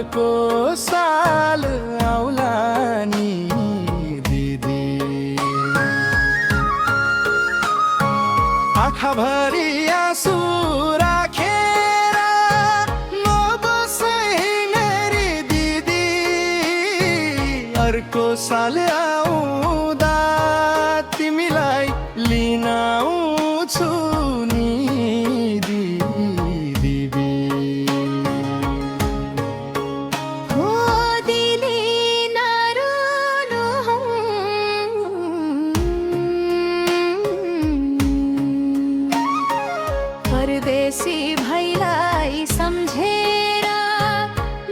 अर्को साल आउला नि दिदी। आँखाभरि आँसु राखेर नबसै मेरी दिदी। अर्को साल आउँदा तिमीलाई लिन आउँछु नि दिदी। हो दिदी नरुनु परदेशी भैलाई सम्झेर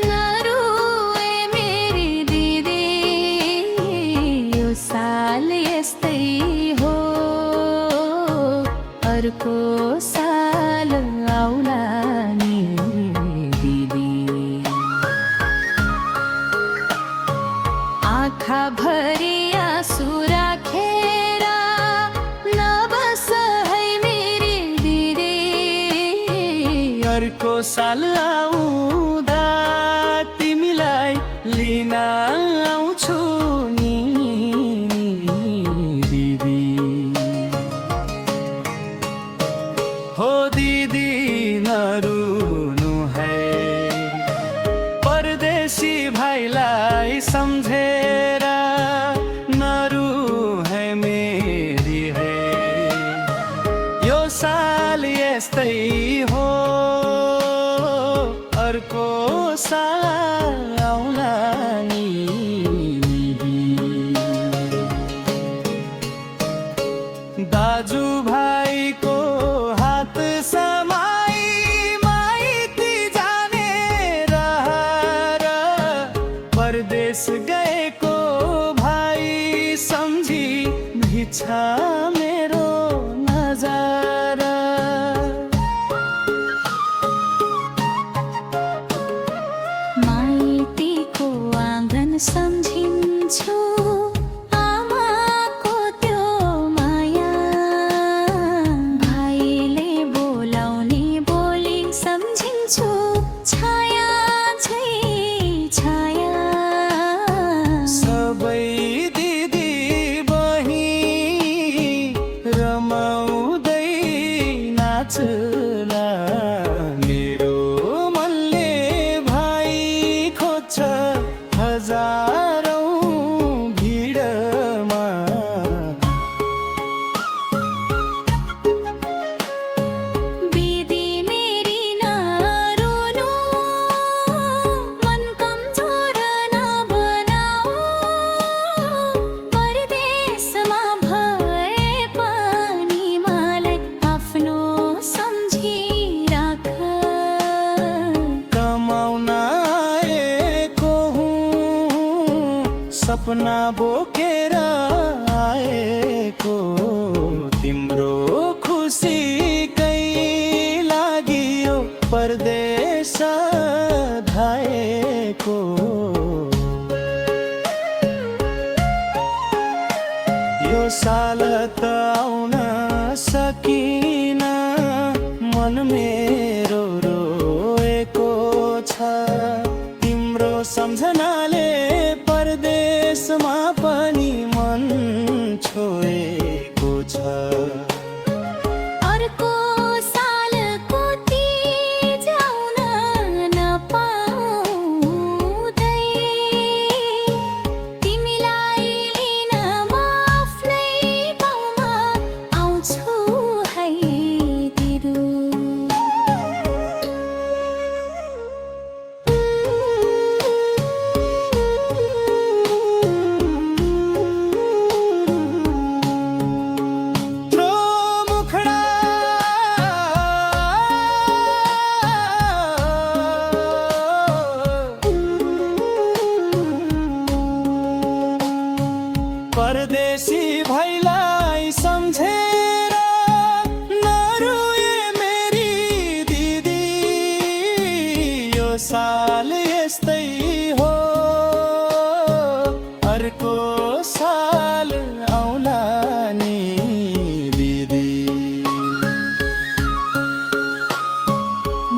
नरुए मेरी दिदी। यो साल यस्तै हो अर्को साल आउला नि दिदी। आँखाभरि आँसु राखेर नबस है मेरी दिदी। अर्को साल आउँदा तिमीलाई लिन आउँछु नि दिदी। हो दिदी नरुनु है परदेशी भाइलाई सम्झेर नरु है मेरी है। यो साल यस्तै हो अर्को साल आउला नि दिदी। दाजुभाइको हात समाई माइती जाने रहर परदेश गएको भाइ सम्झी भिक्षा मेरो नजर। माइतीको आँगन सम्झिन्छु आमाको त्यो माया। भाइले बोलाउने बोली सम्झिन्छु छाया झै छाया। सबै दिदी बहिनी रमाउँदै नाचला। मेरो मनले भाइ खोज्छ हजारौँ भिडमा। दिदी मेरी नरुनु मन कमजोर नबनाऊ। परदेशमा भए पनि मलाई आफ्नो सम्झिराख। कमाउन आएको हुँ सपना बोकेर आएको। तिम्रो खुसीकै लागि यो परदेश धाएको। यो साल त आउन सकिन मन मेरो रोएको छ। तिम्रो सम्झनाले परदेशमा पनि मन छोएको छ। अर्को सालको तीज आउन नपाउँदै तिमीलाई लिन म आफ्नै गाउँमा आउँछु है दिदु। परदेशी भाइलाई सम्झेर नरुए मेरी दिदी। यो साल यस्तै हो अर्को साल आउला नि दिदी।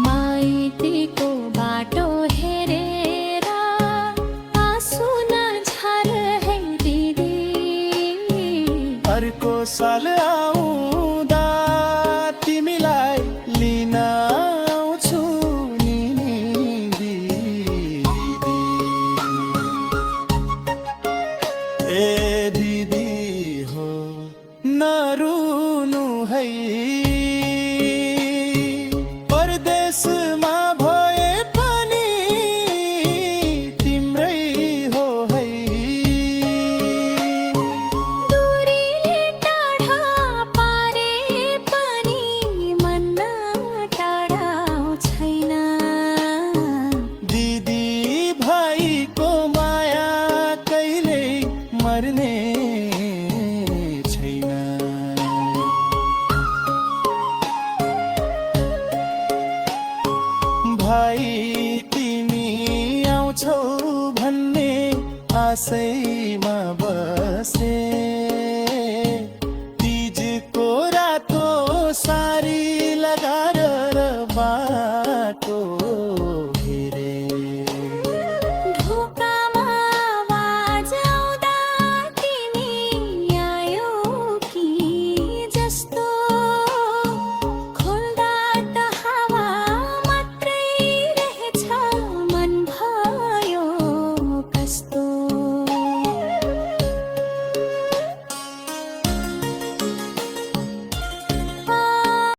माइतीको बाटो हेरेर देशमा भए पनि तिम्रै हो है। दूरीले टाढा पारे पनि मन टाढा छैन। दिदी भाइको माया कहिले मर्ने छैन। भाइ तिमी आउँछौ भन्ने आशैमा बसे